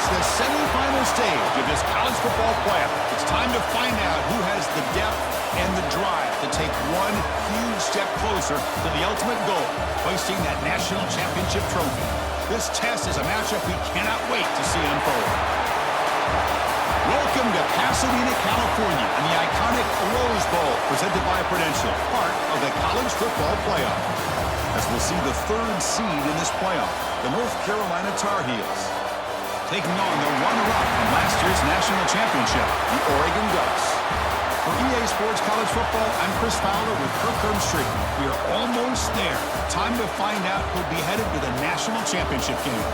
It's the semifinal stage of this college football playoff. It's time to find out who has the depth and the drive to take one huge step closer to the ultimate goal, hoisting that national championship trophy. This test is a matchup we cannot wait to see unfold. Welcome to Pasadena, California, and the iconic Rose Bowl, presented by Prudential, part of the college football playoff. As we'll see the third seed in this playoff, the North Carolina Tar Heels, taking on the runner-up from last year's national championship, the Oregon Ducks. For EA Sports College Football, I'm Chris Fowler with Kirk Herbstreit. We are almost there. Time to find out who'll be headed to the national championship game.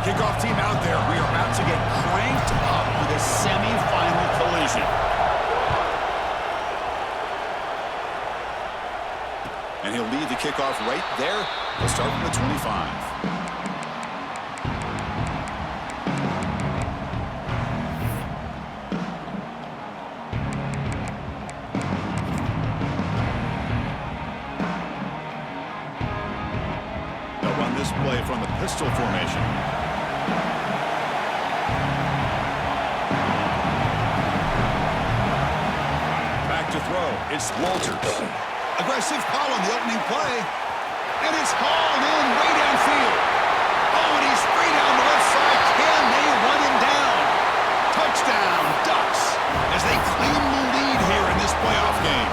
Kickoff team out there. We are about to get cranked up with a semifinal collision. And he'll lead the kickoff right there. He'll start from the 25. They'll run this play from the pistol formation. To throw, it's Walters. Aggressive call on the opening play, and it's hauled in way downfield. Oh, and he's free down the left side. Can they run him down? Touchdown, Ducks, as they claim the lead here in this playoff game.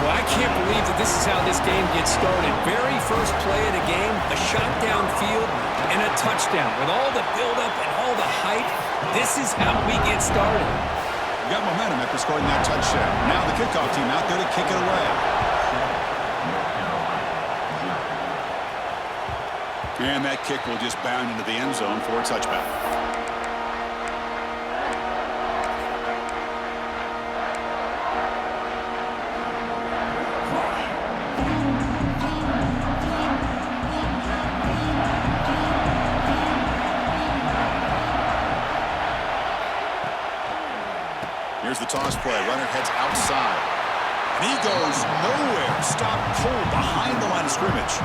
Well, I can't believe that this is how this game gets started. Very first play of the game, a shot downfield, and a touchdown. With all the buildup and all the hype, this is how we get started. Got momentum after scoring that touchdown. Now the kickoff team out there to kick it away. And that kick will just bound into the end zone for a touchback. Here's the toss play. Runner heads outside. And he goes nowhere. Stop cold behind the line of scrimmage.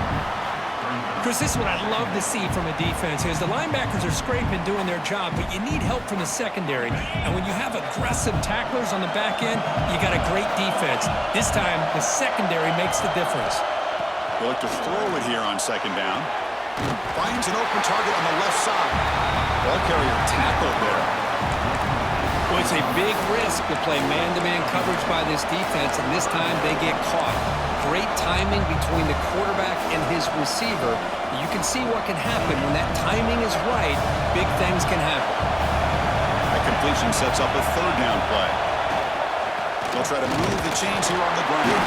Chris, this is what I love to see from a defense is the linebackers are scraping, doing their job, but you need help from the secondary. And when you have aggressive tacklers on the back end, you got a great defense. This time, the secondary makes the difference. They look to throw it here on second down. Finds an open target on the left side. Ball carrier tackled there. Well, it's a big risk to play man-to-man coverage by this defense, and this time they get caught. Great timing between the quarterback and his receiver. You can see what can happen when that timing is right. Big things can happen. That completion sets up a third down play. They'll try to move the chains here on the ground.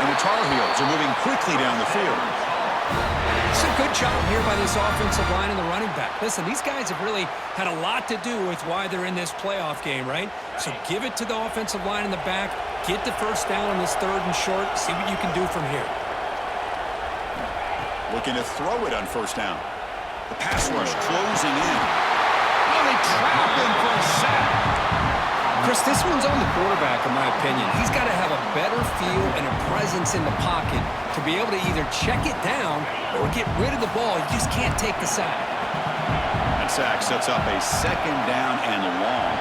And the Tar Heels are moving quickly down the field. It's a good job here by this offensive line and the running back. Listen, these guys have really had a lot to do with why they're in this playoff game, right? So give it to the offensive line in the back. Get the first down on this third and short. See what you can do from here. Looking to throw it on first down. The pass rush closing in. Oh, they trap him for a sack. Chris, this one's on the quarterback, in my opinion. He's got to have a better feel and a presence in the pocket to be able to either check it down or get rid of the ball. You just can't take the sack. That sack sets up a second down and long.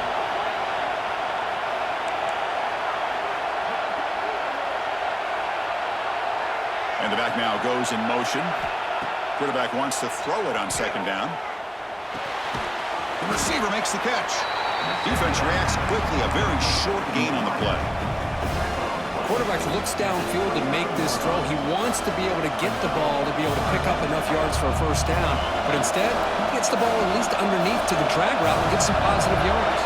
And the back now goes in motion. Quarterback wants to throw it on second down. The receiver makes the catch. Defense reacts quickly. A very short gain on the play. Quarterback looks downfield to make this throw. He wants to be able to get the ball to be able to pick up enough yards for a first down. But instead, he gets the ball at least underneath to the drag route and gets some positive yards.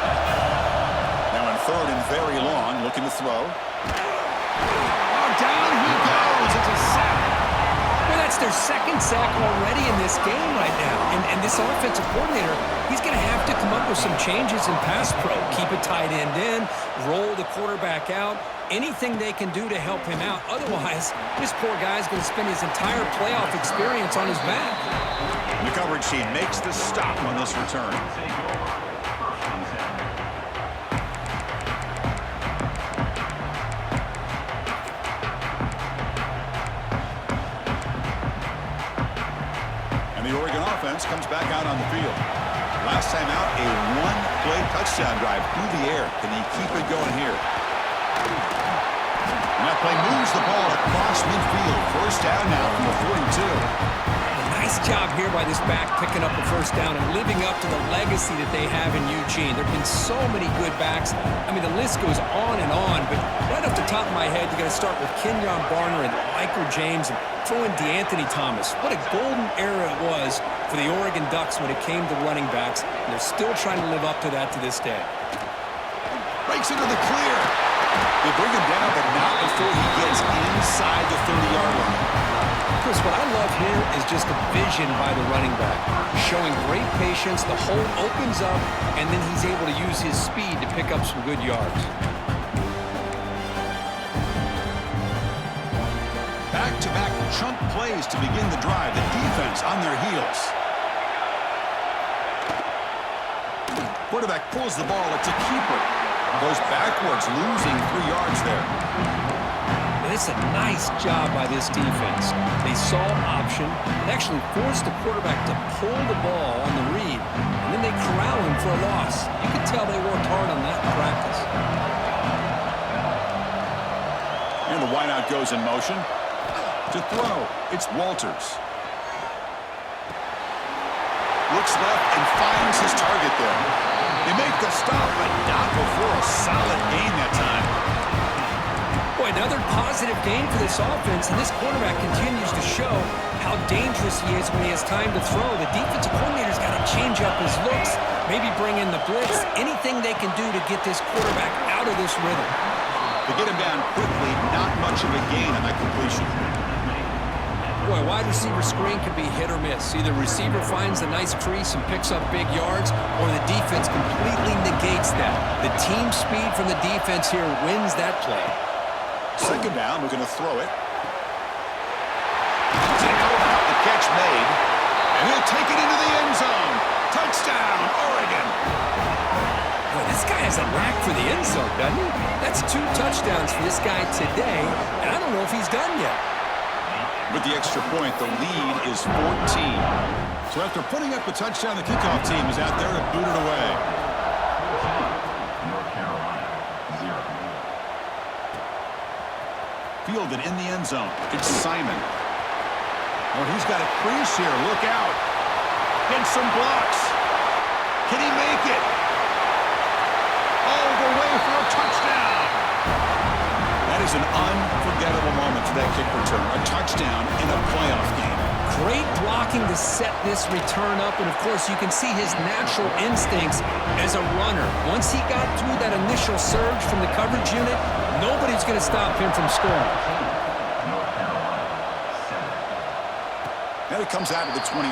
Now on third and very long, looking to throw. Oh, down he goes. It's a sack. Well, that's their second sack already in this game right now. And this offensive coordinator, he's going to have to come up with some changes in pass pro. Keep a tight end in, roll the quarterback out, anything they can do to help him out. Otherwise, this poor guy's going to spend his entire playoff experience on his back. The coverage team makes the stop on this return. The Oregon offense comes back out on the field. Last time out, a one-play touchdown drive through the air. Can he keep it going here? And that play moves the ball across midfield. First down now from the 42. Nice job here by this back picking up the first down and living up to the legacy that they have in Eugene. There have been so many good backs. I mean, the list goes on and on, but right off the top of my head, you got to start with Kenyon Barner and Michael James and throw in DeAnthony Thomas. What a golden era it was for the Oregon Ducks when it came to running backs, and they're still trying to live up to that to this day. Breaks into the clear. They bring him down, but not before he gets inside the 30-yard line. Chris, what I love here is just the vision by the running back. Showing great patience, the hole opens up, and then he's able to use his speed to pick up some good yards. Back-to-back chunk plays to begin the drive. The defense on their heels. Quarterback pulls the ball. It's a keeper. Goes backwards, losing 3 yards there. And it's a nice job by this defense. They saw option and actually forced the quarterback to pull the ball on the read, and then they corral him for a loss. You can tell they worked hard on that in practice. And the wideout goes in motion. To throw, it's Walters. Looks left and finds his target there. They make the stop, but not before a solid gain that time. Boy, another positive game for this offense, and this quarterback continues to show how dangerous he is when he has time to throw. The defensive coordinator's got to change up his looks, maybe bring in the blitz, anything they can do to get this quarterback out of this rhythm. They get him down quickly, not much of a gain on that completion. Boy, wide receiver screen can be hit or miss. Either receiver finds a nice crease and picks up big yards, or the defense completely negates that. The team speed from the defense here wins that play. Second down, we're going to throw it. The catch made, and he'll take it into the end zone. Touchdown, Oregon. Boy, this guy has a knack for the end zone, doesn't he? That's 2 touchdowns for this guy today, and I don't know if he's done yet. With the extra point, the lead is 14. So after putting up a touchdown, the kickoff team is out there to boot it away. Fielded in the end zone. It's Simon. Oh, he's got a crease here. Look out. Hits some blocks. Can he make it? All the way for a touchdown. That is an unforgettable moment for that kick return. A touchdown in a playoff game. Great blocking to set this return up, and of course you can see his natural instincts as a runner. Once he got through that initial surge from the coverage unit, nobody's going to stop him from scoring. And it comes out of the 25.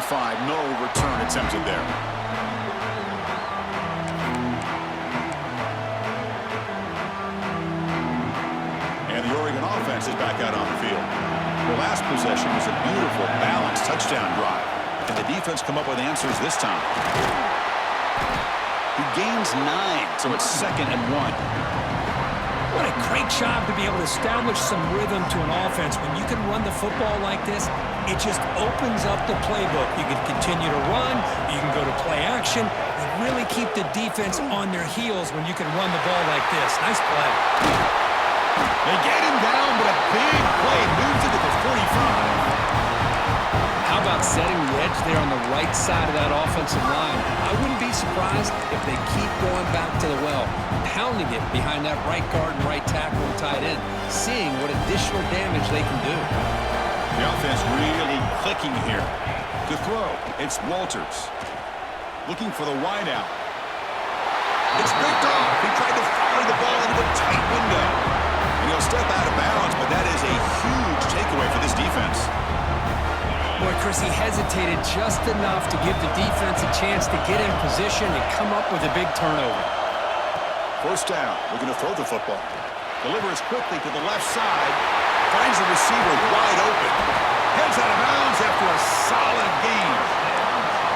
No return attempted there. And the Oregon offense is back out on the field. The last possession was a beautiful, balanced touchdown drive. And the defense come up with answers this time. He gains 9, so it's 2nd and 1. What a great job to be able to establish some rhythm to an offense. When you can run the football like this, it just opens up the playbook. You can continue to run, you can go to play action, and really keep the defense on their heels when you can run the ball like this. Nice play. They get him down, but a big play moves it to the 45. How about setting the edge there on the right side of that offensive line? I wouldn't be surprised if they keep going back to the well, pounding it behind that right guard and right tackle and tight end, seeing what additional damage they can do. The offense really clicking here. To throw, it's Walters. Looking for the wideout. It's picked off. He tried to fire the ball into a tight window. And he'll step out of bounds, but that is a huge takeaway for this defense. Boy, Chris, he hesitated just enough to give the defense a chance to get in position and come up with a big turnover. First down, looking to throw the football. Delivers quickly to the left side. Finds the receiver wide open. Heads out of bounds after a solid gain.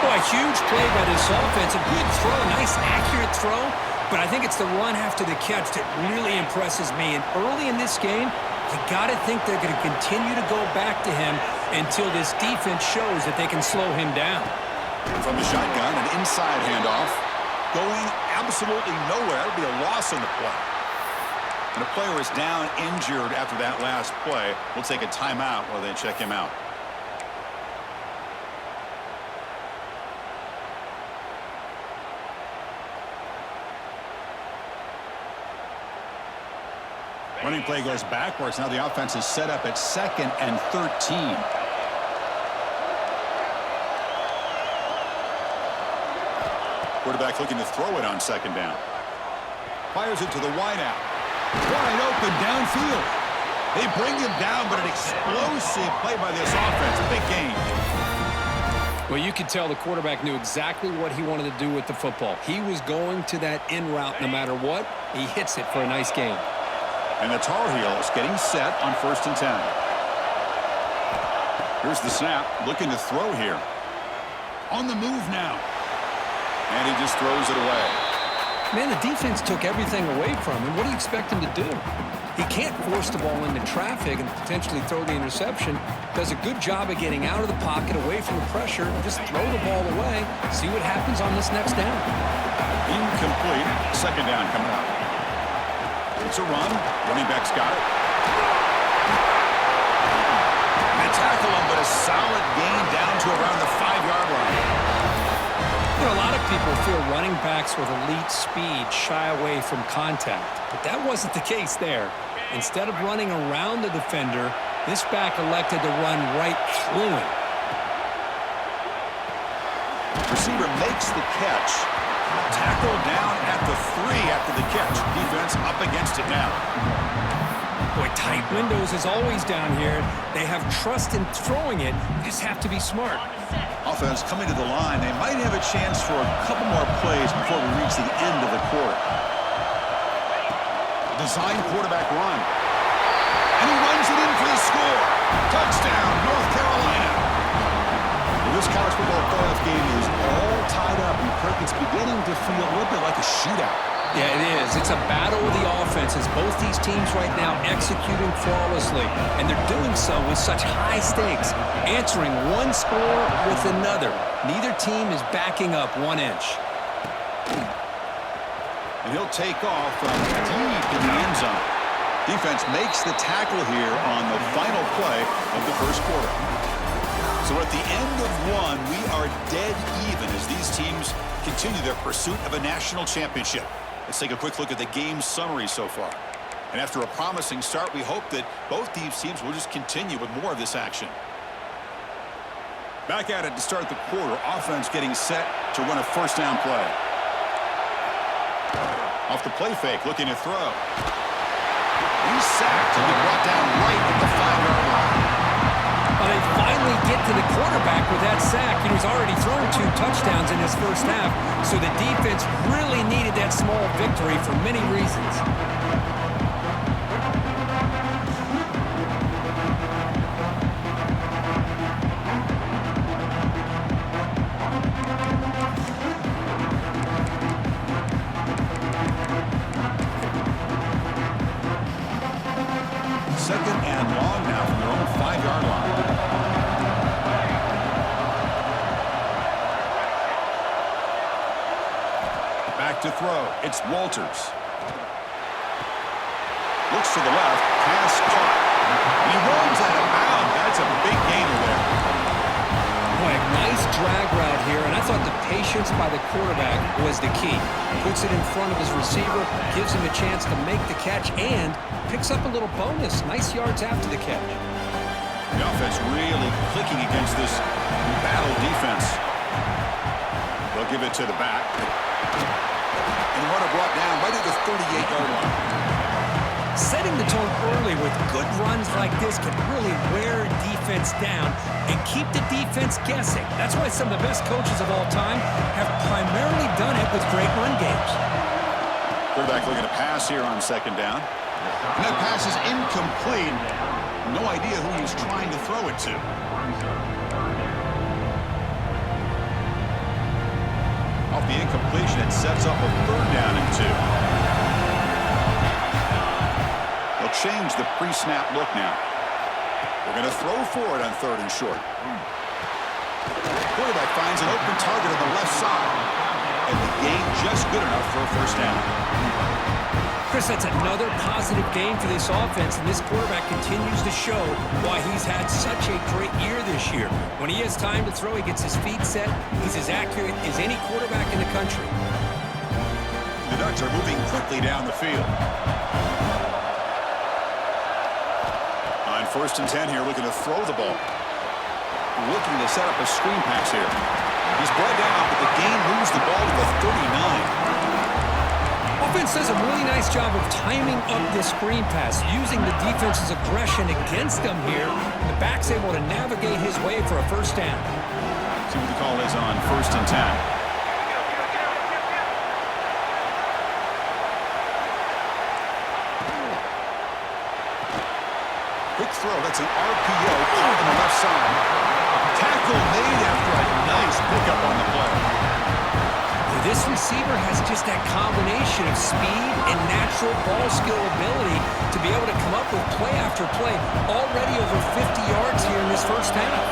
Boy, huge play by this offense. A good throw, nice accurate throw. But I think it's the run after the catch that really impresses me. And early in this game, you got to think they're going to continue to go back to him until this defense shows that they can slow him down. From the shotgun, an inside handoff. Going absolutely nowhere. It'll be a loss on the play. And a player is down injured after that last play. We'll take a timeout while they check him out. Running play goes backwards. Now the offense is set up at 2nd and 13. Quarterback looking to throw it on 2nd down. Fires it to the wideout. Wide open downfield. They bring him down, but an explosive play by this offense. A big game. Well, you could tell the quarterback knew exactly what he wanted to do with the football. He was going to that in route no matter what. He hits it for a nice gain. And the Tar Heels getting set on 1st and 10. Here's the snap. Looking to throw here. On the move now. And he just throws it away. Man, the defense took everything away from him. What do you expect him to do? He can't force the ball into traffic and potentially throw the interception. Does a good job of getting out of the pocket, away from the pressure, and just throw the ball away. See what happens on this next down. Incomplete. 2nd down coming up. It's a run. Running back's got it. They tackle him, but a solid gain down to around the 5-yard line. You know, a lot of people feel running backs with elite speed shy away from contact, but that wasn't the case there. Instead of running around the defender, this back elected to run right through him. Receiver makes the catch. Tackle down at the 3 after the catch. Defense up against it now. Boy, tight windows is always down here. They have trust in throwing it. You just have to be smart. Offense coming to the line. They might have a chance for a couple more plays before we reach the end of the quarter. Design quarterback run. And he runs it in for the score. Touchdown, North Carolina. Well, this college football playoff game is all tied up, and Kirk, it's beginning to feel a little bit like a shootout. Yeah, it is. It's a battle of the offenses. Both these teams right now executing flawlessly, and they're doing so with such high stakes, answering one score with another. Neither team is backing up 1 inch. And he'll take off from deep in the end zone. Defense makes the tackle here on the final play of the first quarter. So at the end of 1, we are dead even as these teams continue their pursuit of a national championship. Let's take a quick look at the game summary so far. And after a promising start, we hope that both these teams will just continue with more of this action. Back at it to start the quarter. Offense getting set to run a 1st down play. Off the play fake, looking to throw. He's sacked and brought down right at the 5-yard line. Well, they finally get to the quarterback with that sack. He's already thrown 2 touchdowns in his first half, so the defense really needed that small victory for many reasons. Second and long now from their own 5-yard line. Back to throw. It's Walters. Looks to the left. Pass caught. He rolls out of bounds. That's a big gainer there. Boy, a nice drag route here, and I thought the patience by the quarterback was the key. Puts it in front of his receiver, gives him a chance to make the catch, and picks up a little bonus. Nice yards after the catch. The offense really clicking against this battle defense. They'll give it to the back. And runner brought down right at the 38-yard line. Setting the tone early with good runs like this can really wear defense offense down and keep the defense guessing. That's why some of the best coaches of all time have primarily done it with great run games. Quarterback looking to pass here on second down. And that pass is incomplete. No idea who he's trying to throw it to. Off the incompletion, it sets up a third down and 2. They'll change the pre-snap look now. We're going to throw for it on third and short. Quarterback finds an open target on the left side. And the gain just good enough for a first down. Chris, that's another positive game for this offense, and this quarterback continues to show why he's had such a great year this year. When he has time to throw, he gets his feet set. He's as accurate as any quarterback in the country. The Ducks are moving quickly down the field. On first and 10 here, looking to throw the ball. Looking to set up a screen pass here. He's brought down, but the gain moves the ball to the 39. Offense does a really nice job of timing up the screen pass, using the defense's aggression against them here. The back's able to navigate his way for a first down. See what the call is on first and 10. Quick throw. That's an RPO caught on the left side. Tackle made after a nice pickup on the play. This receiver has just that combination of speed and natural ball skill ability to be able to come up with play after play. Already over 50 yards here in this first half.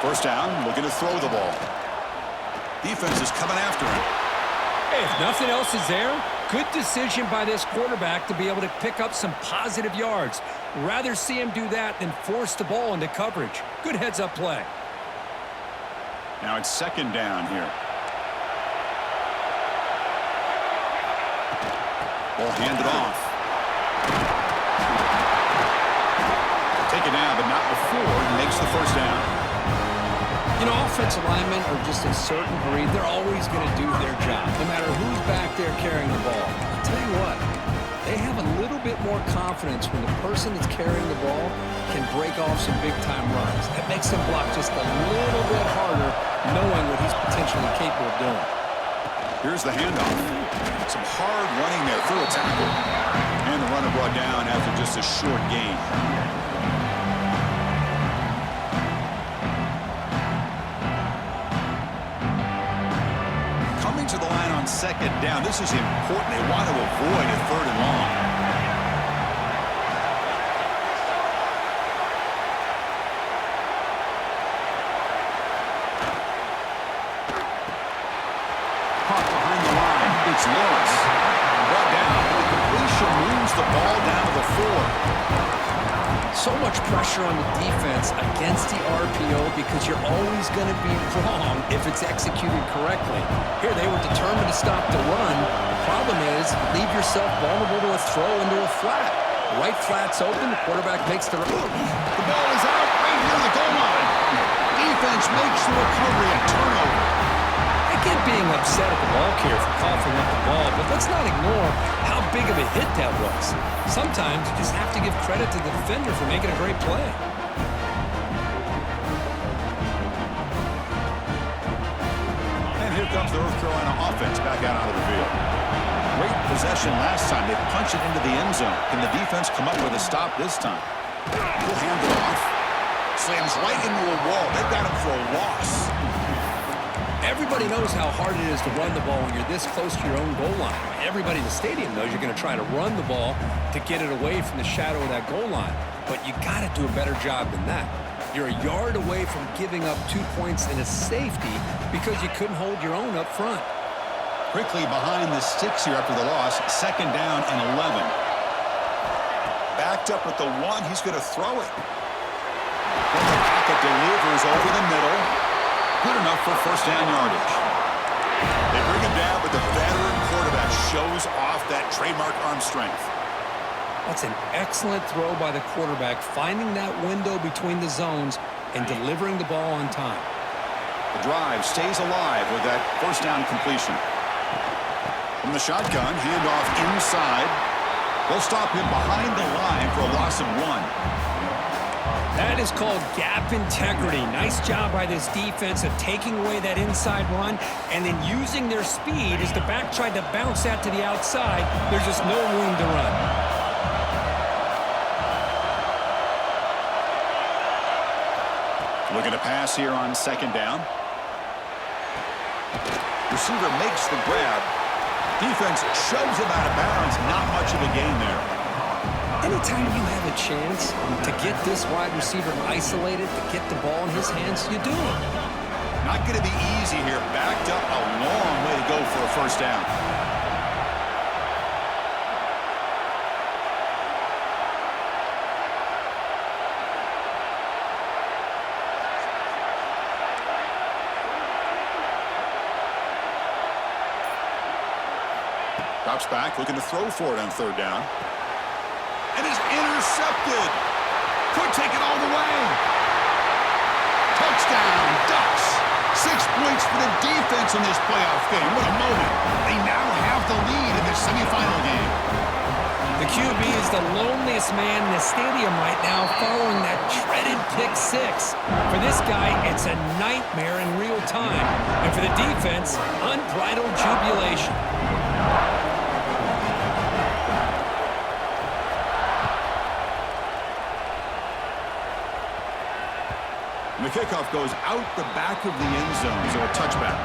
First down, looking to throw the ball. Defense is coming after him. Hey, if nothing else is there, good decision by this quarterback to be able to pick up some positive yards. Rather see him do that than force the ball into coverage. Good heads-up play. Now it's second down here. Ball handed off. Take it down, but not before he makes the first down. You know, offensive linemen are just a certain breed. They're always going to do their job, no matter who's back there carrying the ball. I'll tell you what, they have a little bit more confidence when the person that's carrying the ball can break off some big-time runs. That makes them block just a little bit harder, knowing what he's potentially capable of doing. Here's the handoff. Some hard running there through a tackle. And the runner brought down after just a short gain. Coming to the line on second down. This is important. They want to avoid a third and long. It's Lewis. Brought down. The completion moves the ball down to the 4. So much pressure on the defense against the RPO because you're always going to be wrong if it's executed correctly. Here, they were determined to stop the run. The problem is, leave yourself vulnerable to a throw into a flat. Right flat's open. The quarterback makes the run. The ball is out right near the goal line. Defense makes the recovery a turnover. I get being upset at the ball carrier for coughing up the ball, but let's not ignore how big of a hit that was. Sometimes you just have to give credit to the defender for making a great play. And here comes the North Carolina offense back out onto the field. Great possession last time. They punch it into the end zone. Can the defense come up with a stop this time? He'll hand it off. Slams right into a wall. They've got him for a loss. Everybody knows how hard it is to run the ball when you're this close to your own goal line. Everybody in the stadium knows you're going to try to run the ball to get it away from the shadow of that goal line. But you got to do a better job than that. You're a yard away from giving up 2 points in a safety because you couldn't hold your own up front. Quickly behind the sticks here after the loss. Second down and 11. Backed up with the 1. He's going to throw it. Then the pocket delivers over the middle. Good enough for first down yardage. They bring him down, but the veteran quarterback shows off that trademark arm strength. That's an excellent throw by the quarterback, finding that window between the zones and delivering the ball on time. The drive stays alive with that first down completion. From the shotgun, handoff inside. They'll stop him behind the line for a loss of 1. That is called gap integrity. Nice job by this defense of taking away that inside run and then using their speed as the back tried to bounce that to the outside. There's just no room to run. Looking to pass here on 2nd down. Receiver makes the grab. Defense shoves him out of bounds. Not much of a gain there. Anytime you have a chance to get this wide receiver isolated, to get the ball in his hands, you do it. Not going to be easy here. Backed up a long way to go for a 1st down. Drops back, looking to throw for it on 3rd down. And is intercepted. Could take it all the way. Touchdown, Ducks. 6 points for the defense in this playoff game. What a moment. They now have the lead in this semifinal game. The QB is the loneliest man in the stadium right now following that dreaded pick 6. For this guy, it's a nightmare in real time. And for the defense, unbridled jubilation. And the kickoff goes out the back of the end zone, so a touchback.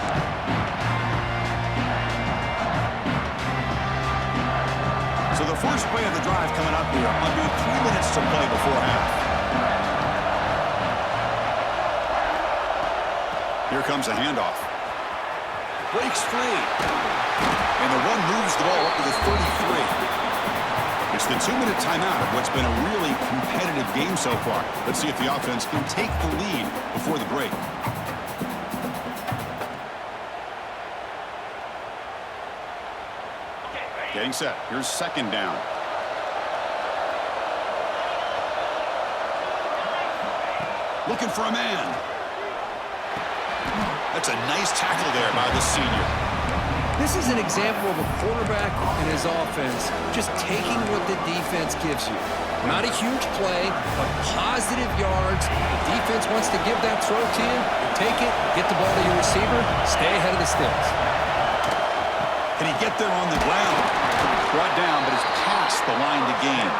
So the first play of the drive coming up here, under 3 minutes to play before half. Here comes a handoff. Breaks free. And the one moves the ball up to the 33. It's the 2-minute timeout of what's been a really competitive game so far. Let's see if the offense can take the lead before the break. Getting set. Here's 2nd down. Looking for a man. That's a nice tackle there by the senior. This is an example of a quarterback and his offense just taking what the defense gives you. Not a huge play, but positive yards. The defense wants to give that throw to you. You take it, get the ball to your receiver, stay ahead of the sticks. Can he get there on the ground? Brought down, but it's past the line to gain.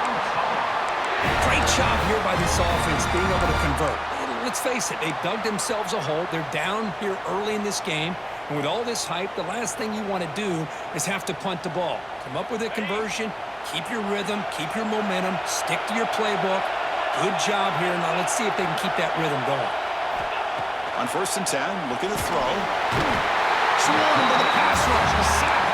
Great job here by this offense being able to convert. Let's face it, they dug themselves a hole. They're down here early in this game. And with all this hype, the last thing you want to do is have to punt the ball. Come up with a conversion, keep your rhythm, keep your momentum, stick to your playbook. Good job here. Now let's see if they can keep that rhythm going. On 1st and 10, looking to throw. Swarmed by the pass rush. A sack.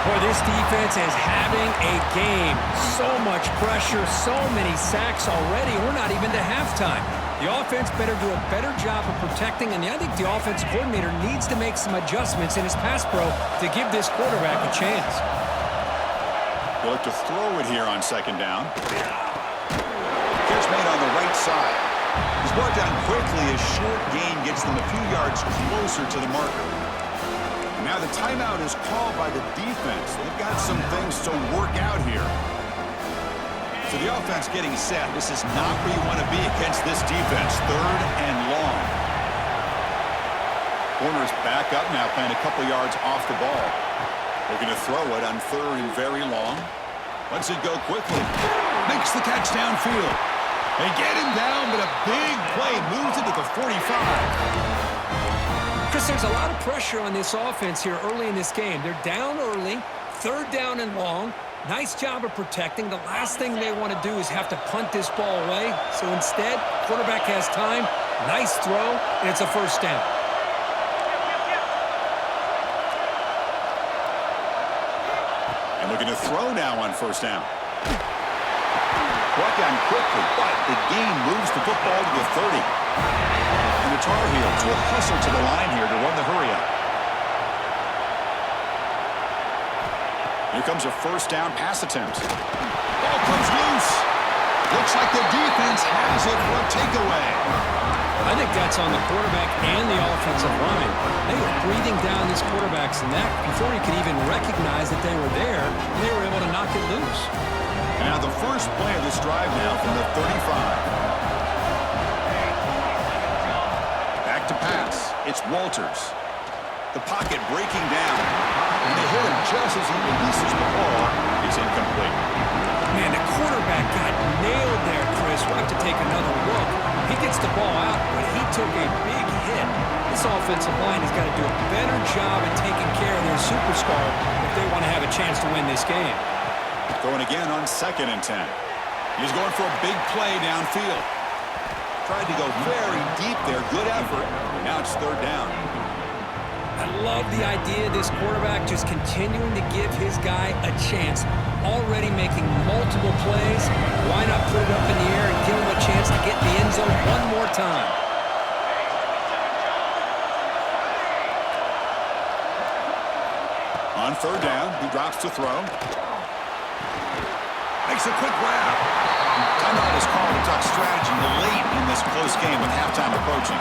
Boy, this defense is having a game. So much pressure, so many sacks already. We're not even to halftime. The offense better do a better job of protecting, and I think the offense coordinator needs to make some adjustments in his pass pro to give this quarterback a chance. They look to throw it here on 2nd down. Catch made on the right side. He's brought down quickly as short gain gets them a few yards closer to the marker. And now the timeout is called by the defense. They've got some things to work out here. So the offense getting set. This is not where you want to be against this defense. 3rd and long. Corner's back up now, playing a couple yards off the ball. Looking to throw it on 3rd and very long. Lets it go quickly. Makes the catch downfield. They get him down, but a big play moves it to the 45. Chris, there's a lot of pressure on this offense here early in this game. They're down early, 3rd down and long. Nice job of protecting. The last thing they want to do is have to punt this ball away. So instead, quarterback has time. Nice throw, and it's a 1st down. And looking to throw now on 1st down. Brought down quickly, but the gain moves the football to the 30. And the Tar Heels will hustle to the line here to run the hurry-up. Here comes a 1st down pass attempt. Ball comes loose. Looks like the defense has it for a takeaway. I think that's on the quarterback and the offensive line. They were breathing down this quarterback's neck before he could even recognize that they were there, and they were able to knock it loose. And now the first play of this drive now from the 35. Back to pass. It's Walters. The pocket breaking down. And they hit him just as he releases the ball. It's incomplete. Man, the quarterback got nailed there, Chris. We'll have to take another look. He gets the ball out, but he took a big hit. This offensive line has got to do a better job at taking care of their superstar if they want to have a chance to win this game. Going again on 2nd and 10. He's going for a big play downfield. Tried to go very deep there. Good effort. Now it's 3rd down. I love the idea of this quarterback just continuing to give his guy a chance. Already making multiple plays. Why not put it up in the air and give him a chance to get in the end zone one more time? On 3rd down, he drops to throw. Makes a quick grab. Timeout is called to talk strategy late in this close game with halftime approaching.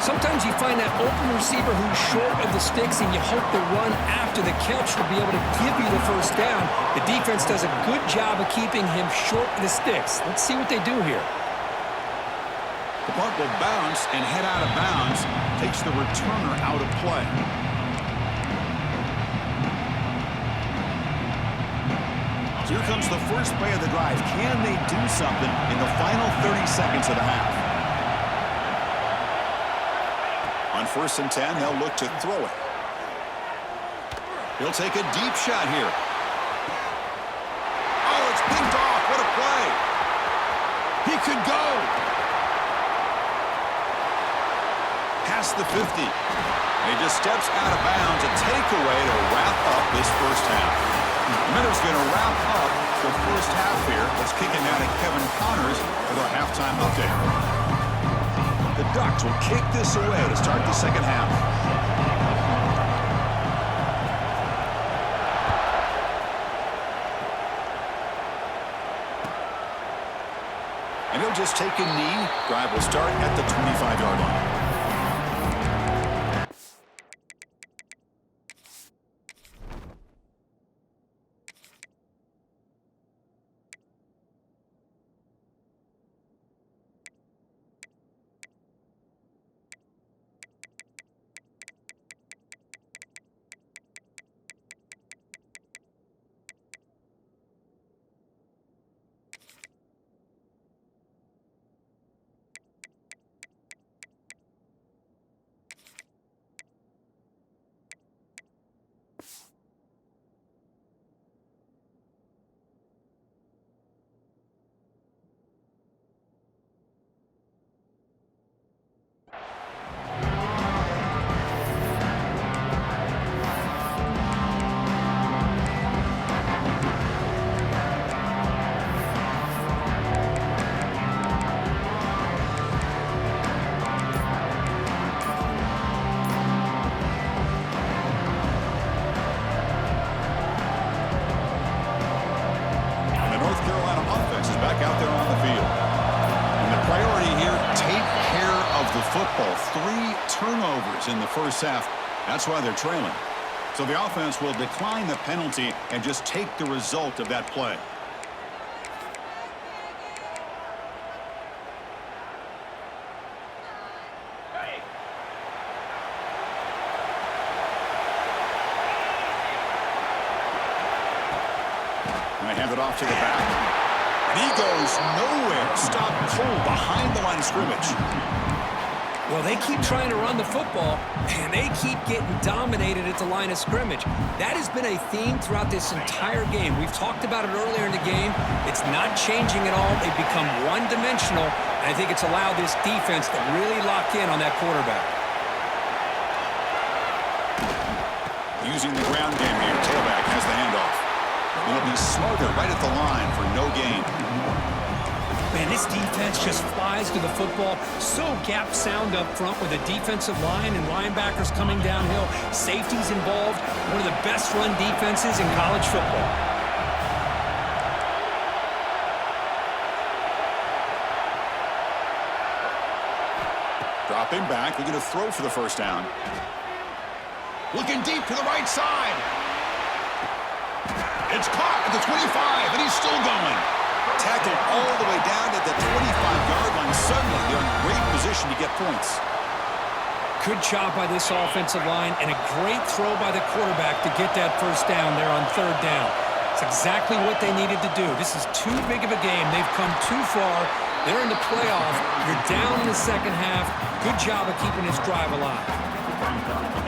Sometimes you find that open receiver who's short of the sticks, and you hope the run after the catch will be able to give you the 1st down. The defense does a good job of keeping him short of the sticks. Let's see what they do here. The punt will bounce and head out of bounds. Takes the returner out of play. So here comes the first play of the drive. Can they do something in the final 30 seconds of the half? On 1st and 10, they'll look to throw it. He'll take a deep shot here. Oh, it's picked off. What a play. He could go. Past the 50. And he just steps out of bounds. A takeaway to wrap up this first half. Miller's going to wrap up the first half here. Let's kick it down to Kevin Connors with our halftime update. The Ducks will kick this away to start the 2nd half. And he'll just take a knee. Drive will start at the 25-yard line. Football, 3 turnovers in the first half. That's why they're trailing. So the offense will decline the penalty and just take the result of that play. And they hand it off to the back. And he goes nowhere. Stopped cold behind the line of scrimmage. Well, they keep trying to run the football, and they keep getting dominated at the line of scrimmage. That has been a theme throughout this entire game. We've talked about it earlier in the game. It's not changing at all. They've become one-dimensional, and I think it's allowed this defense to really lock in on that quarterback. Using the ground game here, tailback has the handoff. It'll be smarter right at the line for no gain. Man, this defense just flies to the football. So gap sound up front with a defensive line and linebackers coming downhill. Safeties involved. One of the best run defenses in college football. Dropping back. They're going to throw for the first down. Looking deep to the right side. It's caught at the 25, and he's still going. Tackled all the way down to the 25-yard line. Suddenly, they're in great position to get points. Good job by this offensive line and a great throw by the quarterback to get that first down there on third down. It's exactly what they needed to do. This is too big of a game. They've come too far. They're in the playoff. You're down in the second half. Good job of keeping this drive alive.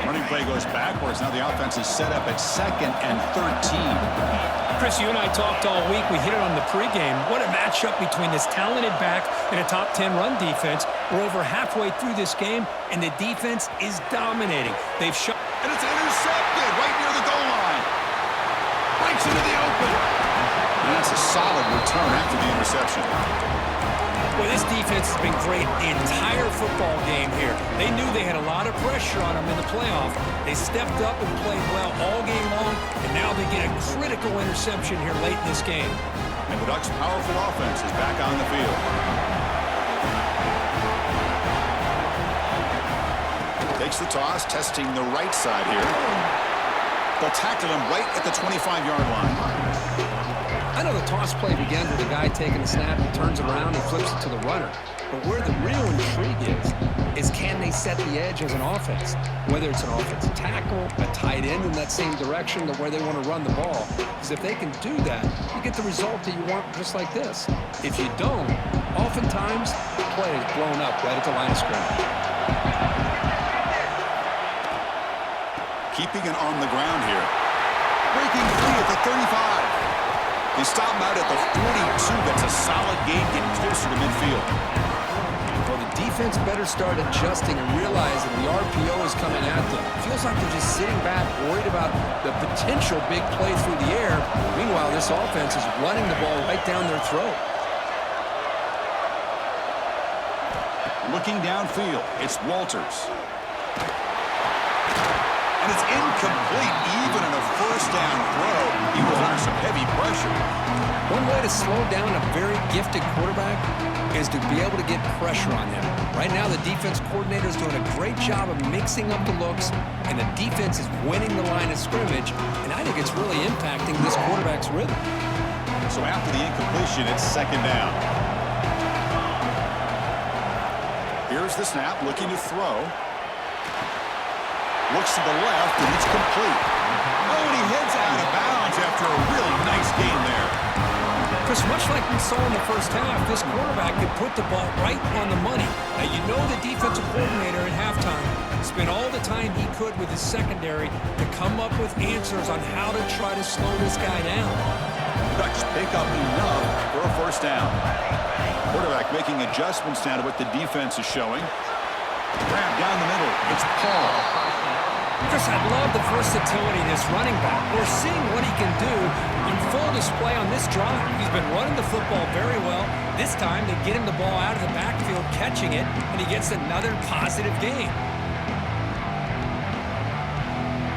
Running play goes backwards. Now the offense is set up at 2nd and 13. Chris, you and I talked all week. We hit it on the pregame. What a matchup between this talented back and a top 10 run defense. We're over halfway through this game, and the defense is dominating. They've shot. And it's intercepted right near the goal line. Breaks into the open. And that's a solid return after the interception. Well, this defense has been great the entire football game here. They knew they had a lot of pressure on them in the playoff. They stepped up and played well all game long, and now they get a critical interception here late in this game. And the Ducks' powerful offense is back on the field. Takes the toss, testing the right side here. They'll tackle him right at the 25-yard line. I know the toss play begins with the guy taking the snap, he turns it around, and flips it to the runner. But where the real intrigue is can they set the edge as an offense? Whether it's an offensive tackle, a tight end in that same direction to where they want to run the ball. Because if they can do that, you get the result that you want just like this. If you don't, oftentimes the play is blown up right at the line of scrimmage. Keeping it on the ground here. Breaking free at the 35. They stop him out at the 42. That's a solid gain, getting closer to midfield. Well, the defense better start adjusting and realizing the RPO is coming at them. Feels like they're just sitting back, worried about the potential big play through the air. Meanwhile, this offense is running the ball right down their throat. Looking downfield, it's Walters. And it's incomplete, even in a first down throw. He was under some heavy pressure. One way to slow down a very gifted quarterback is to be able to get pressure on him. Right now, the defense coordinator is doing a great job of mixing up the looks, and the defense is winning the line of scrimmage, and I think it's really impacting this quarterback's rhythm. So after the incompletion, it's second down. Here's the snap, looking to throw. Looks to the left, and it's complete. Oh, and he heads out of bounds after a really nice gain there. Chris, much like we saw in the first half, this quarterback could put the ball right on the money. Now, you know the defensive coordinator at halftime spent all the time he could with his secondary to come up with answers on how to try to slow this guy down. Ducks pick up enough for a first down. Quarterback making adjustments now to what the defense is showing. Grab down the middle. It's Paul. Chris, I love the versatility of this running back. We're seeing what he can do on full display on this drive. He's been running the football very well. This time, they get him the ball out of the backfield, catching it, and he gets another positive gain.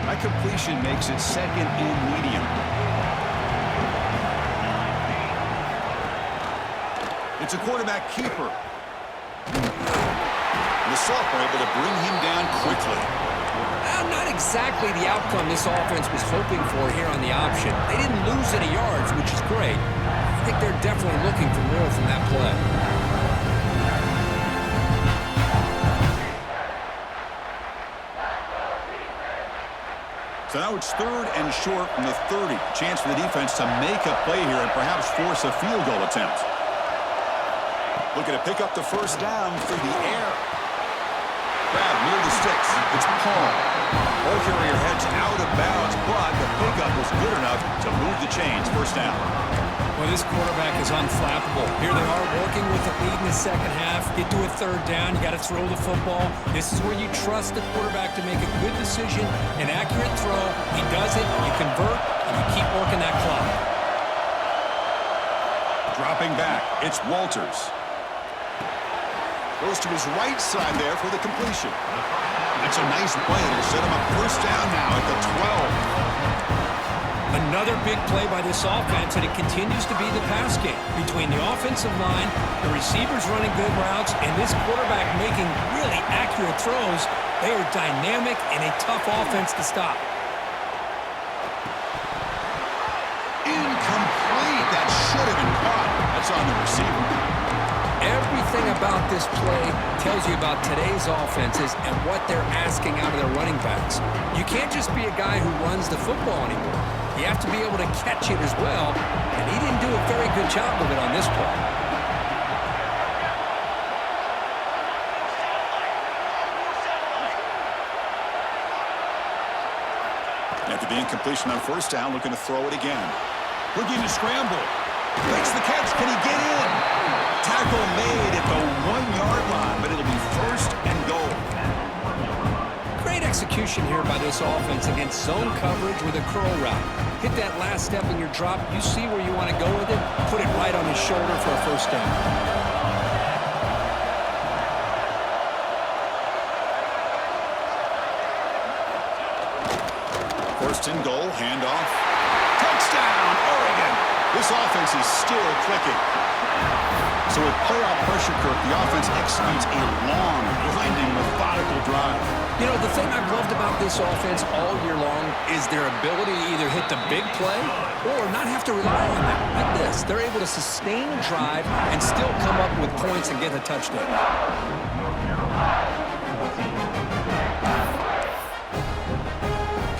That completion makes it second and medium. It's a quarterback keeper. And the sophomore able to bring him down quickly. Not exactly the outcome this offense was hoping for here on the option. They didn't lose any yards, which is great. I think they're definitely looking for more from that play. So now it's third and short from the 30. Chance for the defense to make a play here and perhaps force a field goal attempt. Looking to pick up the first down through the air. Grab near the sticks. It's Paul. Ball carrier heads out of bounds, but the pickup was good enough to move the chains. First down. Well, this quarterback is unflappable. Here they are working with the lead in the second half. Get to a third down. You got to throw the football. This is where you trust the quarterback to make a good decision, an accurate throw. He does it. You convert, and you keep working that clock. Dropping back. It's Walters. Goes to his right side there for the completion. That's a nice play. It'll set him up first down now at the 12. Another big play by this offense, and it continues to be the pass game. Between the offensive line, the receivers running good routes, and this quarterback making really accurate throws, they are dynamic and a tough offense to stop. Incomplete. That should have been caught. That's on the receiver. about this play tells you about today's offenses and what they're asking out of their running backs. You can't just be a guy who runs the football anymore. You have to be able to catch it as well, and he didn't do a very good job of it on this play. After the incompletion on first down, looking to throw it again. Looking to scramble. Makes the catch. Can he get in? Tackle made at the 1-yard line, but it'll be first and goal. Great execution here by this offense against zone coverage with a curl route. Hit that last step in your drop. You see where you want to go with it. Put it right on his shoulder for a first down. First and goal, handoff. Touchdown, Oregon! This offense is still clicking. So with playoff pressure, Kirk, the offense executes a long, grinding, methodical drive. You know, the thing I've loved about this offense all year long is their ability to either hit the big play or not have to rely on that. Like this, they're able to sustain a drive and still come up with points and get a touchdown.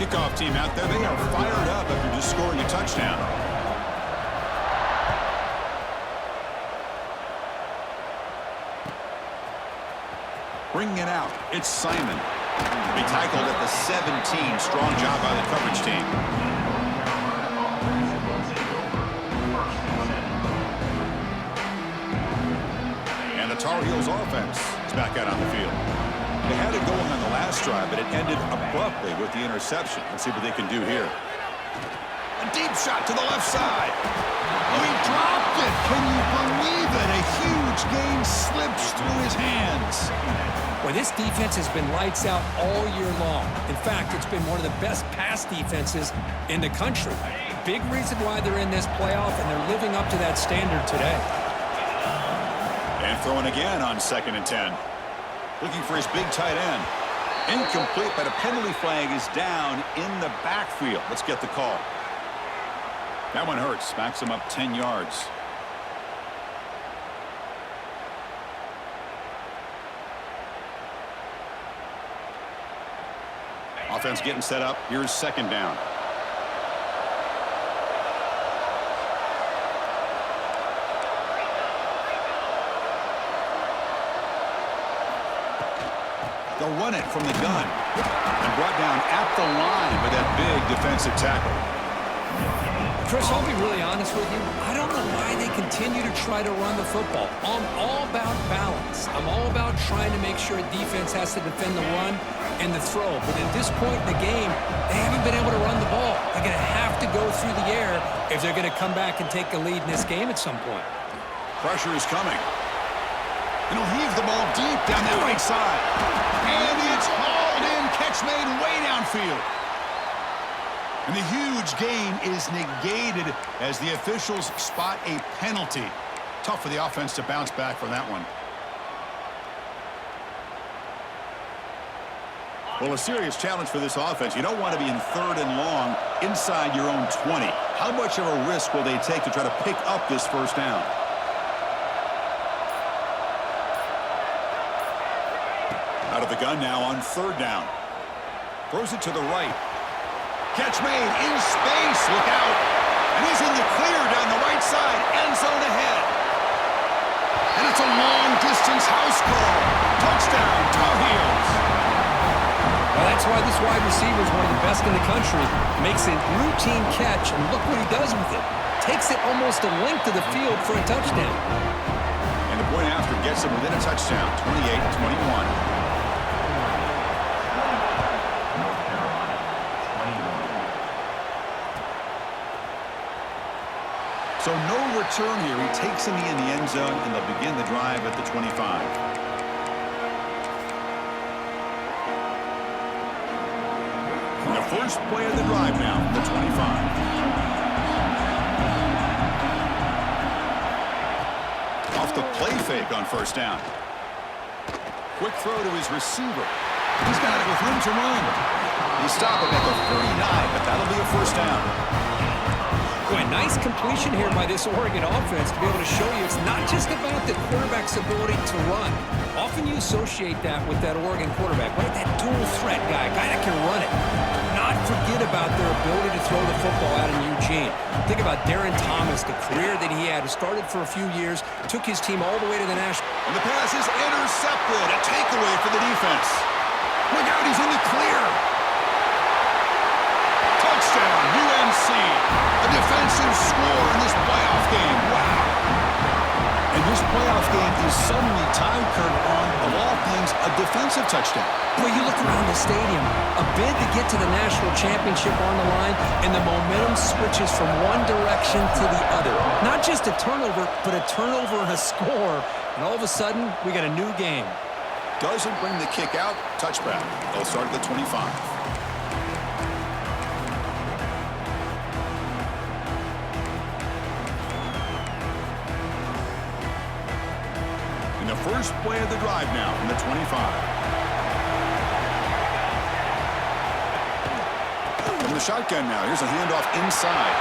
Kickoff team out there, they are fired up after just scoring a touchdown. Bringing it out, it's Simon. He tackled at the 17. Strong job by the coverage team. And the Tar Heels offense is back out on the field. They had it going on the last drive, but it ended abruptly with the interception. Let's see what they can do here. A deep shot to the left side. Oh, he dropped it. Can you believe it? A huge gain slips through his hands. Well, this defense has been lights out all year long. In fact, it's been one of the best pass defenses in the country. Big reason why they're in this playoff, and they're living up to that standard today. And throwing again on 2nd and 10. Looking for his big tight end. Incomplete, but a penalty flag is down in the backfield. Let's get the call. That one hurts. Backs him up 10 yards. Offense getting set up. Here's 2nd down. They'll run it from the gun. And brought down at the line with that big defensive tackle. Chris, I'll be really honest with you. I don't know why they continue to try to run the football. I'm all about balance. I'm all about trying to make sure defense has to defend the run and the throw. But at this point in the game, they haven't been able to run the ball. They're going to have to go through the air if they're going to come back and take a lead in this game at some point. Pressure is coming. And he'll heave the ball deep down that right side. And it's hauled in. Catch made way downfield. And the huge gain is negated as the officials spot a penalty. Tough for the offense to bounce back from that one. Well, a serious challenge for this offense. You don't want to be in 3rd and long inside your own 20. How much of a risk will they take to try to pick up this first down? Out of the gun now on 3rd down. Throws it to the right. Catch made in space. Look out. And he's in the clear down the right side. End zone ahead. And it's a long-distance house call. Touchdown, Tar Heels. Well, that's why this wide receiver is one of the best in the country. Makes a routine catch, and look what he does with it. Takes it almost a length of the field for a touchdown. And the point after gets him within a touchdown, 28-21. So no return here. He takes him in the end zone, and they'll begin the drive at the 25. And the first play of the drive now, the 25. Off the play fake on first down. Quick throw to his receiver. He's got it with room to run. He stopped him at the 39, but that'll be a first down. Boy, nice completion here by this Oregon offense to be able to show you it's not just about the quarterback's ability to run. Often you associate that with that Oregon quarterback, right? That dual threat guy that can run it. Do not forget about their ability to throw the football out in Eugene. Think about Darren Thomas, the career that he had. Started for a few years, took his team all the way to the national. And the pass is intercepted. A takeaway for the defense. Look out, he's in the clear. Touchdown, UNC. A defensive score in this playoff game. Wow. And this playoff game is suddenly tied, Kurt, on, of all things, a defensive touchdown. Well, you look around the stadium, a bid to get to the national championship on the line, and the momentum switches from one direction to the other. Not just a turnover, but a turnover and a score. And all of a sudden, we got a new game. Doesn't bring the kick out. Touchback. They'll start at the 25. The first play of the drive now from the 25. From the shotgun now, here's a handoff inside.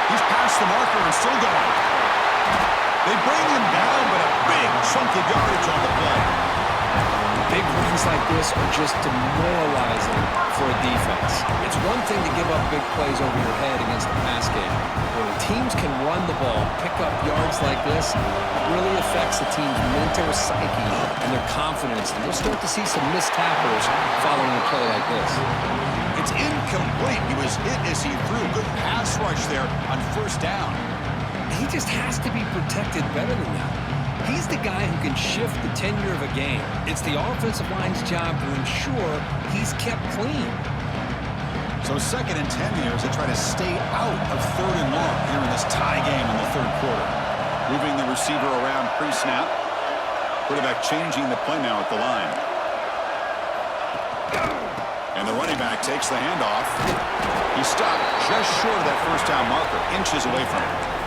He's past the marker and still going. They bring him down, but a big chunk of yardage on the play. Big runs like this are just demoralizing for a defense. It's one thing to give up big plays over your head against the pass game. When teams can run the ball, pick up yards like this, it really affects the team's mental psyche and their confidence. And you'll start to see some missed tackles following a play like this. It's incomplete. He was hit as he threw. Good pass rush there on first down. He just has to be protected better than that. He's the guy who can shift the tenure of a game. It's the offensive line's job to ensure he's kept clean. So 2nd and 10 here as they try to stay out of 3rd and long here in this tie game in the 3rd quarter. Moving the receiver around pre-snap. Quarterback changing the play now at the line. And the running back takes the handoff. He stopped just short of that first down marker, inches away from it.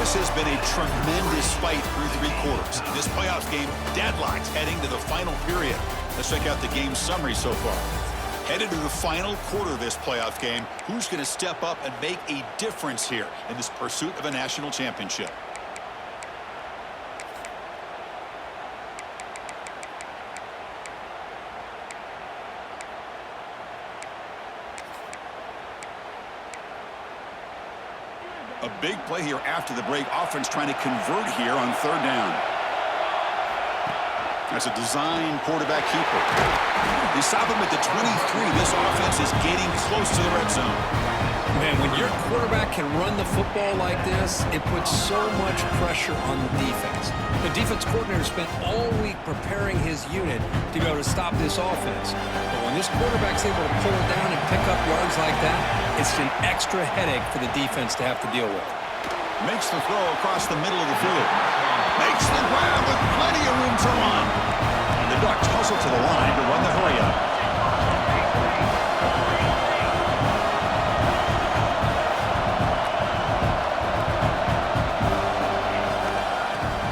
This has been a tremendous fight through 3 quarters. In this playoff game, deadlocked heading to the final period. Let's check out the game summary so far. Headed to the final quarter of this playoff game, who's going to step up and make a difference here in this pursuit of a national championship? A big play here after the break. Offense trying to convert here on 3rd down. That's a design quarterback keeper. They stop him at the 23. This offense is getting close to the red zone. Man, when your quarterback can run the football like this, it puts so much pressure on the defense. The defense coordinator spent all week preparing his unit to be able to stop this offense. But when this quarterback's able to pull it down and pick up yards like that, it's an extra headache for the defense to have to deal with. Makes the throw across the middle of the field. Makes the grab with plenty of room to run. And the Ducks hustle to the line to run the hurry up.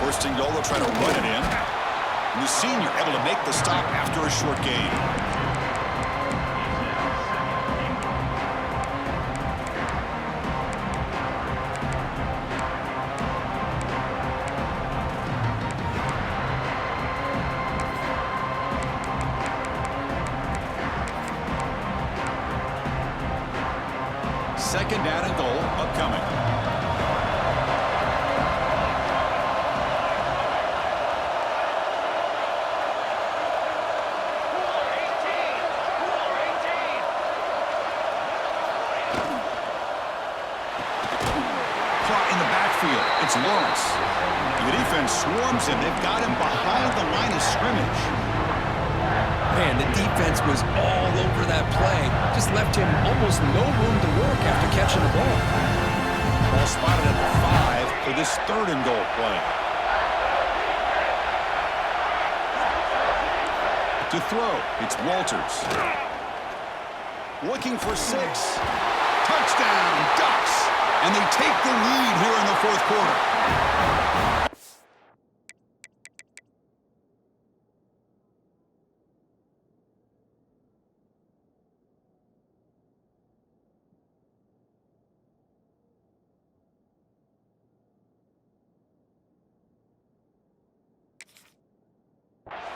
First and goal, they'll try to run it in. And the senior able to make the stop after a short gain. Second down and goal upcoming. Caught in the backfield. It's Lawrence. The defense swarms him. They've got him behind the line of scrimmage. Man, the defense was all over that play. Just left him almost no room to work after catching the ball. Ball spotted at the 5 for this 3rd and goal play. To throw, it's Walters. Looking for 6. Touchdown, Ducks! And they take the lead here in the 4th quarter.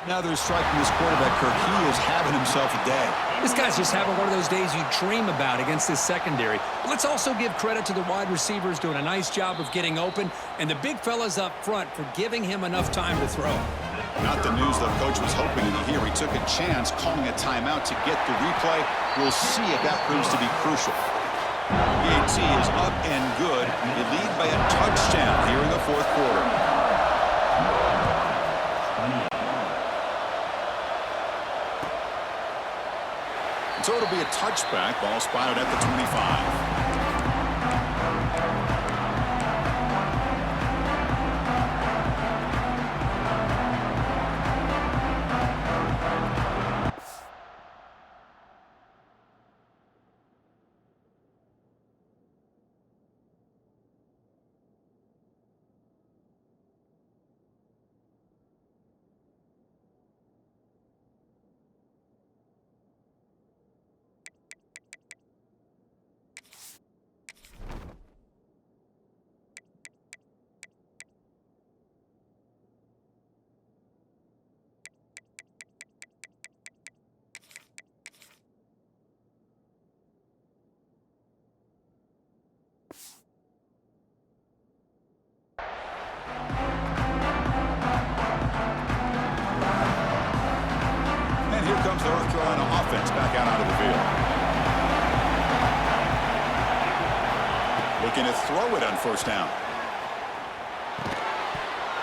Now they're striking this quarterback, Kirk. He is having himself a day. This guy's just having one of those days you dream about against this secondary. But let's also give credit to the wide receivers doing a nice job of getting open, and the big fellas up front for giving him enough time to throw. Not the news the coach was hoping to hear. He took a chance calling a timeout to get the replay. We'll see if that proves to be crucial. PAT is up and good. They lead by a touchdown here in the fourth quarter. So it'll be a touchback. Ball spotted at the 25. Here comes the North Carolina offense back out onto the field. Looking to throw it on first down.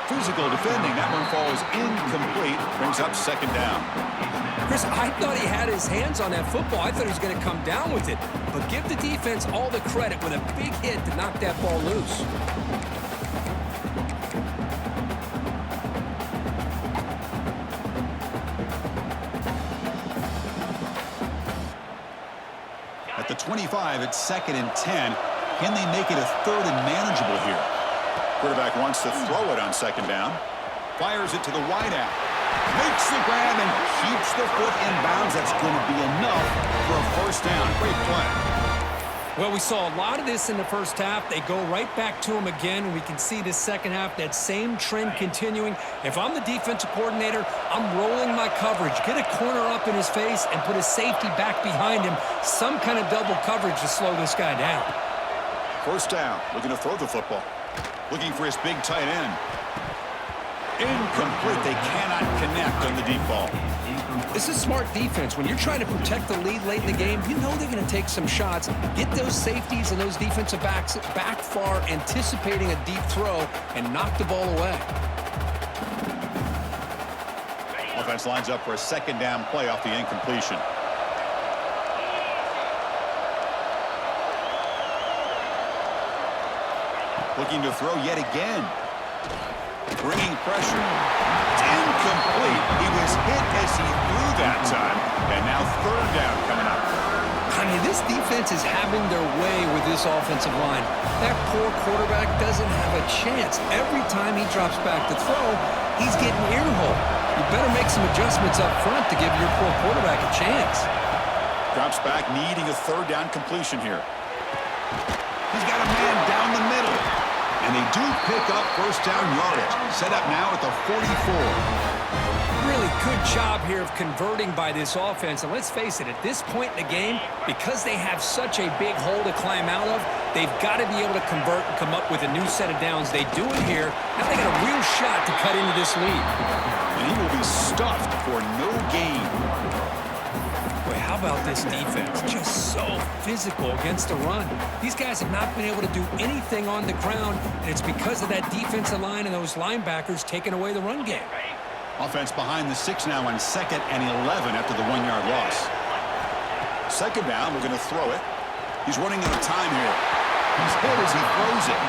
Physical defending. That one falls incomplete. Brings up second down. Chris, I thought he had his hands on that football. I thought he was going to come down with it. But give the defense all the credit with a big hit to knock that ball loose. At the 25, it's 2nd and 10. Can they make it a 3rd and manageable here? Quarterback wants to throw it on second down. Fires it to the wideout. Makes the grab and keeps the foot in bounds. That's going to be enough for a first down. Great play. Well, we saw a lot of this in the first half. They go right back to him again. We can see the second half, that same trend continuing. If I'm the defensive coordinator, I'm rolling my coverage. Get a corner up in his face and put a safety back behind him. Some kind of double coverage to slow this guy down. First down. Looking to throw the football. Looking for his big tight end. Incomplete. They cannot connect on the deep ball. This is smart defense. When you're trying to protect the lead late in the game, you know they're going to take some shots. Get those safeties and those defensive backs back far, anticipating a deep throw, and knock the ball away. Offense lines up for a second down play off the incompletion. Looking to throw yet again. Bringing pressure. It's incomplete. He was hit as he threw that time. And now third down coming up. I mean, this defense is having their way with this offensive line. That poor quarterback doesn't have a chance. Every time he drops back to throw, he's getting earhole. You better make some adjustments up front to give your poor quarterback a chance. Drops back, needing a third down completion here. He's got a man down the middle. And they do pick up first down yardage. Set up now at the 44. Really good job here of converting by this offense. And let's face it, at this point in the game, because they have such a big hole to climb out of, they've got to be able to convert and come up with a new set of downs. They do it here. Now they got a real shot to cut into this lead. And he will be stuffed for no gain. Boy, how about this defense? Just so physical against the run. These guys have not been able to do anything on the ground, and it's because of that defensive line and those linebackers taking away the run game. Offense behind the 6 now on 2nd and 11 after the 1-yard loss. Second down, we're going to throw it. He's running out of time here. He's hit as he throws it.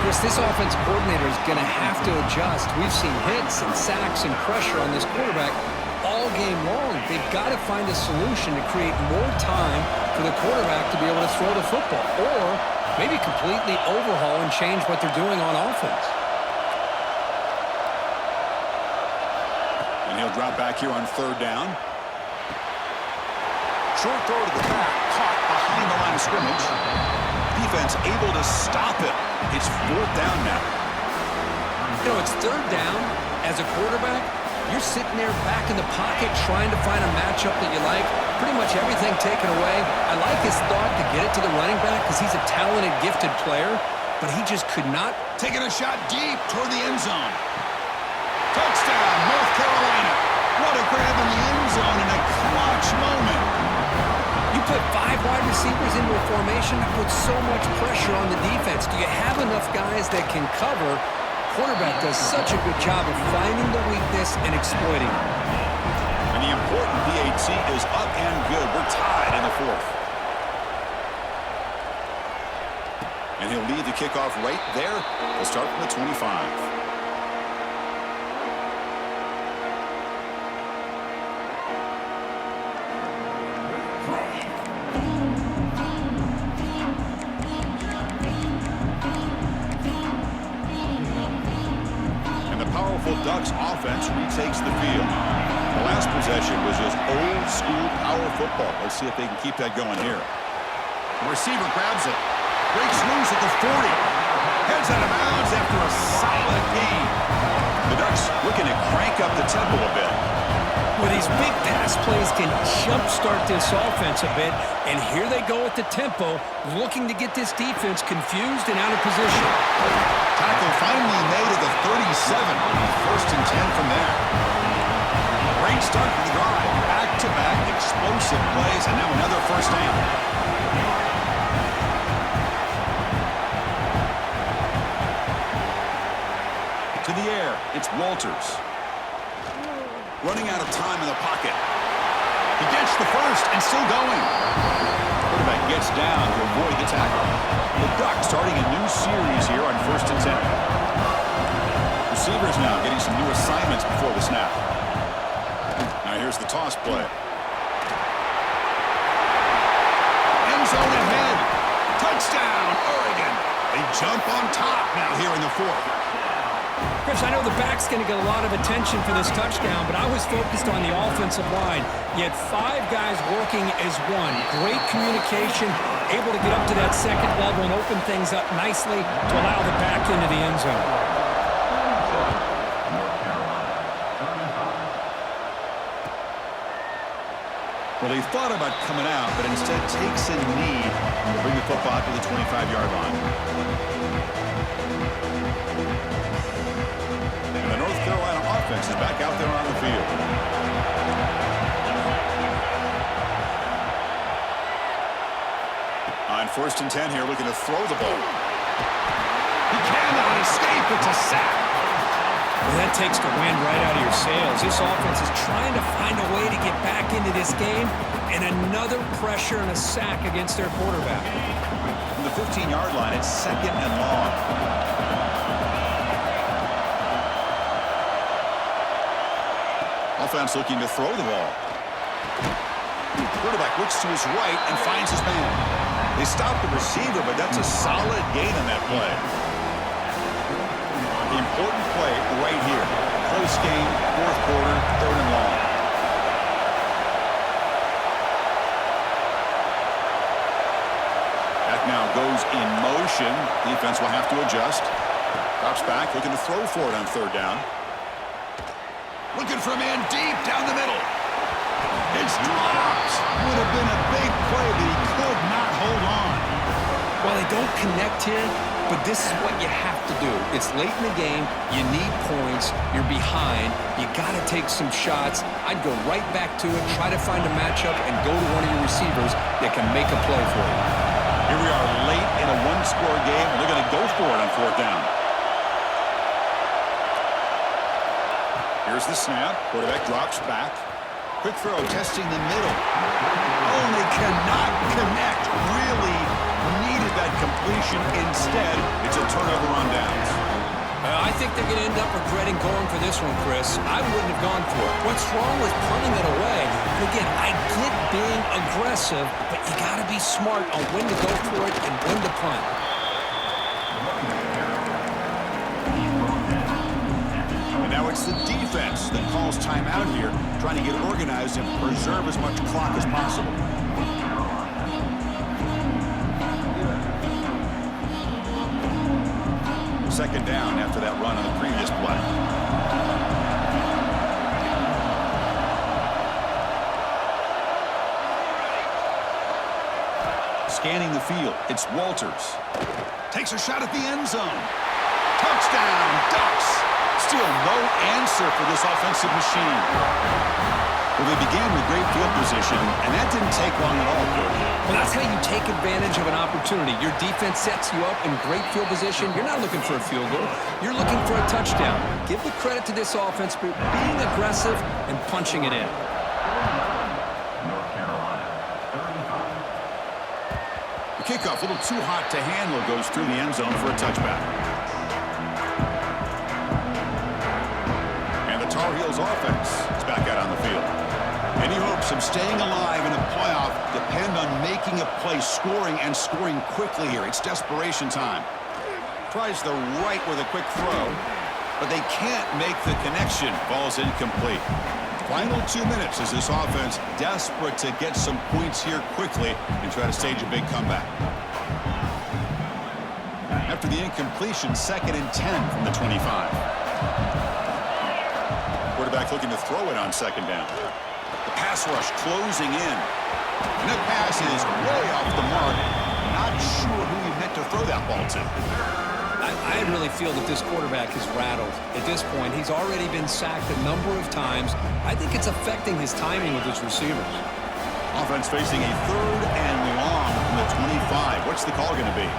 Chris, this offensive coordinator is going to have to adjust. We've seen hits and sacks and pressure on this quarterback all game long. They've got to find a solution to create more time for the quarterback to be able to throw the football, or maybe completely overhaul and change what they're doing on offense. And he'll drop back here on third down. Short throw to the back, caught behind the line of scrimmage. Defense able to stop it. It's fourth down now. You know, it's third down. As a quarterback, You're sitting there back in the pocket trying to find a matchup that you like. Pretty much everything taken away. I like his thought to get it to the running back because he's a talented, gifted player, but he just could not. Taking a shot deep toward the end zone. Touchdown, North Carolina. What a grab in the end zone in a clutch moment. You put 5 wide receivers into a formation, that puts so much pressure on the defense. Do you have enough guys that can cover? Quarterback does such a good job of finding the weakness and exploiting it. And the important PAT is up and good. We're tied in the 4th. And he'll lead the kickoff right there. He'll start from the 25. Ducks offense retakes the field. The last possession was just old school power football. Let's see if they can keep that going here. The receiver grabs it, breaks loose at the 40, heads out of bounds after a solid gain. The Ducks looking to crank up the tempo a bit. Well, these big pass plays can jumpstart this offense a bit, and here they go at the tempo, looking to get this defense confused and out of position. Tackle finally made at the 37. 1st and 10 from there. Great start to the drive. Back-to-back explosive plays, and now another first down. To the air, it's Walters. Running out of time in the pocket. He gets the first and still going. Quarterback gets down to avoid the tackle. The Ducks starting a new series here on 1st and 10. Receivers now getting some new assignments before the snap. Now here's the toss play. End zone ahead. Touchdown, Oregon. They jump on top now here in the 4th. Chris, I know the back's going to get a lot of attention for this touchdown, but I was focused on the offensive line. You had 5 guys working as one. Great communication, able to get up to that second level and open things up nicely to allow the back into the end zone. Well, they thought about coming out, but instead takes a knee to bring the football to the 25-yard line. And the North Carolina offense is back out there on the field. On 1st and 10 here, looking to throw the ball. He cannot escape. It's a sack. Well, that takes the wind right out of your sails. This offense is trying to find a way to get back into this game, and another pressure and a sack against their quarterback. From the 15-yard line, it's 2nd and long. Offense looking to throw the ball. Quarterback looks to his right and finds his man. They stop the receiver, but that's a solid gain on that play. The important play right here. Close game, 4th quarter, 3rd and long. That now goes in motion. Defense will have to adjust. Drops back, looking to throw for it on 3rd down. Looking for a man deep down the middle. It's dropped. Would have been a big play, but he could not hold on. Well, they don't connect here, but this is what you have to do. It's late in the game. You need points. You're behind. You got to take some shots. I'd go right back to it, try to find a matchup, and go to one of your receivers that can make a play for you. Here we are late in a 1-score game, and they're going to go for it on 4th down. Here's the snap. Quarterback drops back. Quick throw, testing the middle. Oh, they cannot connect. Really needed that completion. Instead, it's a turnover on downs. I think they're going to end up regretting going for this one, Chris. I wouldn't have gone for it. What's wrong with punting it away? And again, I get being aggressive, but you got to be smart on when to go for it and when to punt. Now it's the defense that calls timeout here, trying to get organized and preserve as much clock as possible. Second down after that run on the previous play. Scanning the field, it's Walters. Takes a shot at the end zone. Touchdown, Ducks. Still no answer for this offensive machine. Well, they began with great field position, and that didn't take long at all, Coach. Well, that's how you take advantage of an opportunity. Your defense sets you up in great field position. You're not looking for a field goal. You're looking for a touchdown. Give the credit to this offense for being aggressive and punching it in. The kickoff, a little too hot to handle, goes through the end zone for a touchback. And the Tar Heels offense is back out on the field. Any hopes of staying alive in a playoff depend on making a play, scoring, and scoring quickly here. It's desperation time. Tries the right with a quick throw, but they can't make the connection. Ball's incomplete. Final 2 minutes as this offense desperate to get some points here quickly and try to stage a big comeback. After the incompletion, 2nd and 10 from the 25. Quarterback looking to throw it on 2nd down. The pass rush closing in. And that pass is way off the mark. Not sure who he meant to throw that ball to. I really feel that this quarterback is rattled. At this point, he's already been sacked a number of times. I think it's affecting his timing with his receivers. Offense facing a 3rd and long from the 25. What's the call going to be?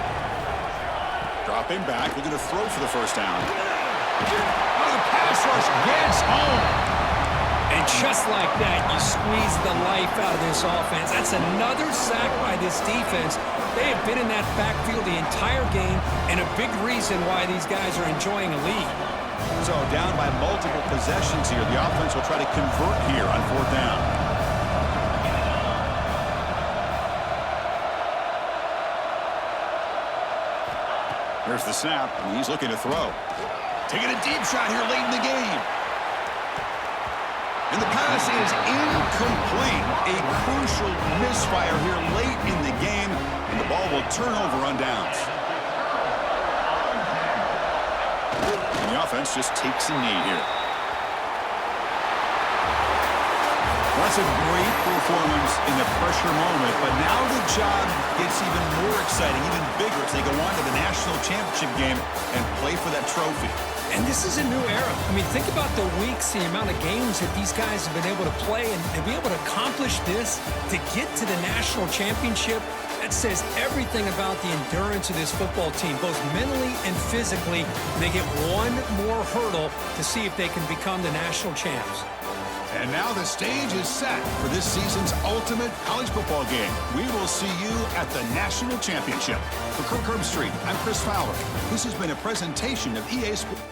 Dropping back, looking to throw for the 1st down. Oh, the pass rush gets home. And just like that, you squeeze the life out of this offense. That's another sack by this defense. They have been in that backfield the entire game, and a big reason why these guys are enjoying a lead. So down by multiple possessions here. The offense will try to convert here on 4th down. Here's the snap, and he's looking to throw. Taking a deep shot here late in the game. And the pass is incomplete. A crucial misfire here late in the game, and the ball will turn over on downs. And the offense just takes a knee here. That's a great performance in the pressure moment, but now the job gets even more exciting, even bigger as they go on to the national championship game and play for that trophy. And this is a new era. I mean, think about the weeks, the amount of games that these guys have been able to play, and to be able to accomplish this, to get to the national championship, that says everything about the endurance of this football team, both mentally and physically. They get one more hurdle to see if they can become the national champs. And now the stage is set for this season's ultimate college football game. We will see you at the national championship. For Kirk Herbstreit, I'm Chris Fowler. This has been a presentation of EA Sports.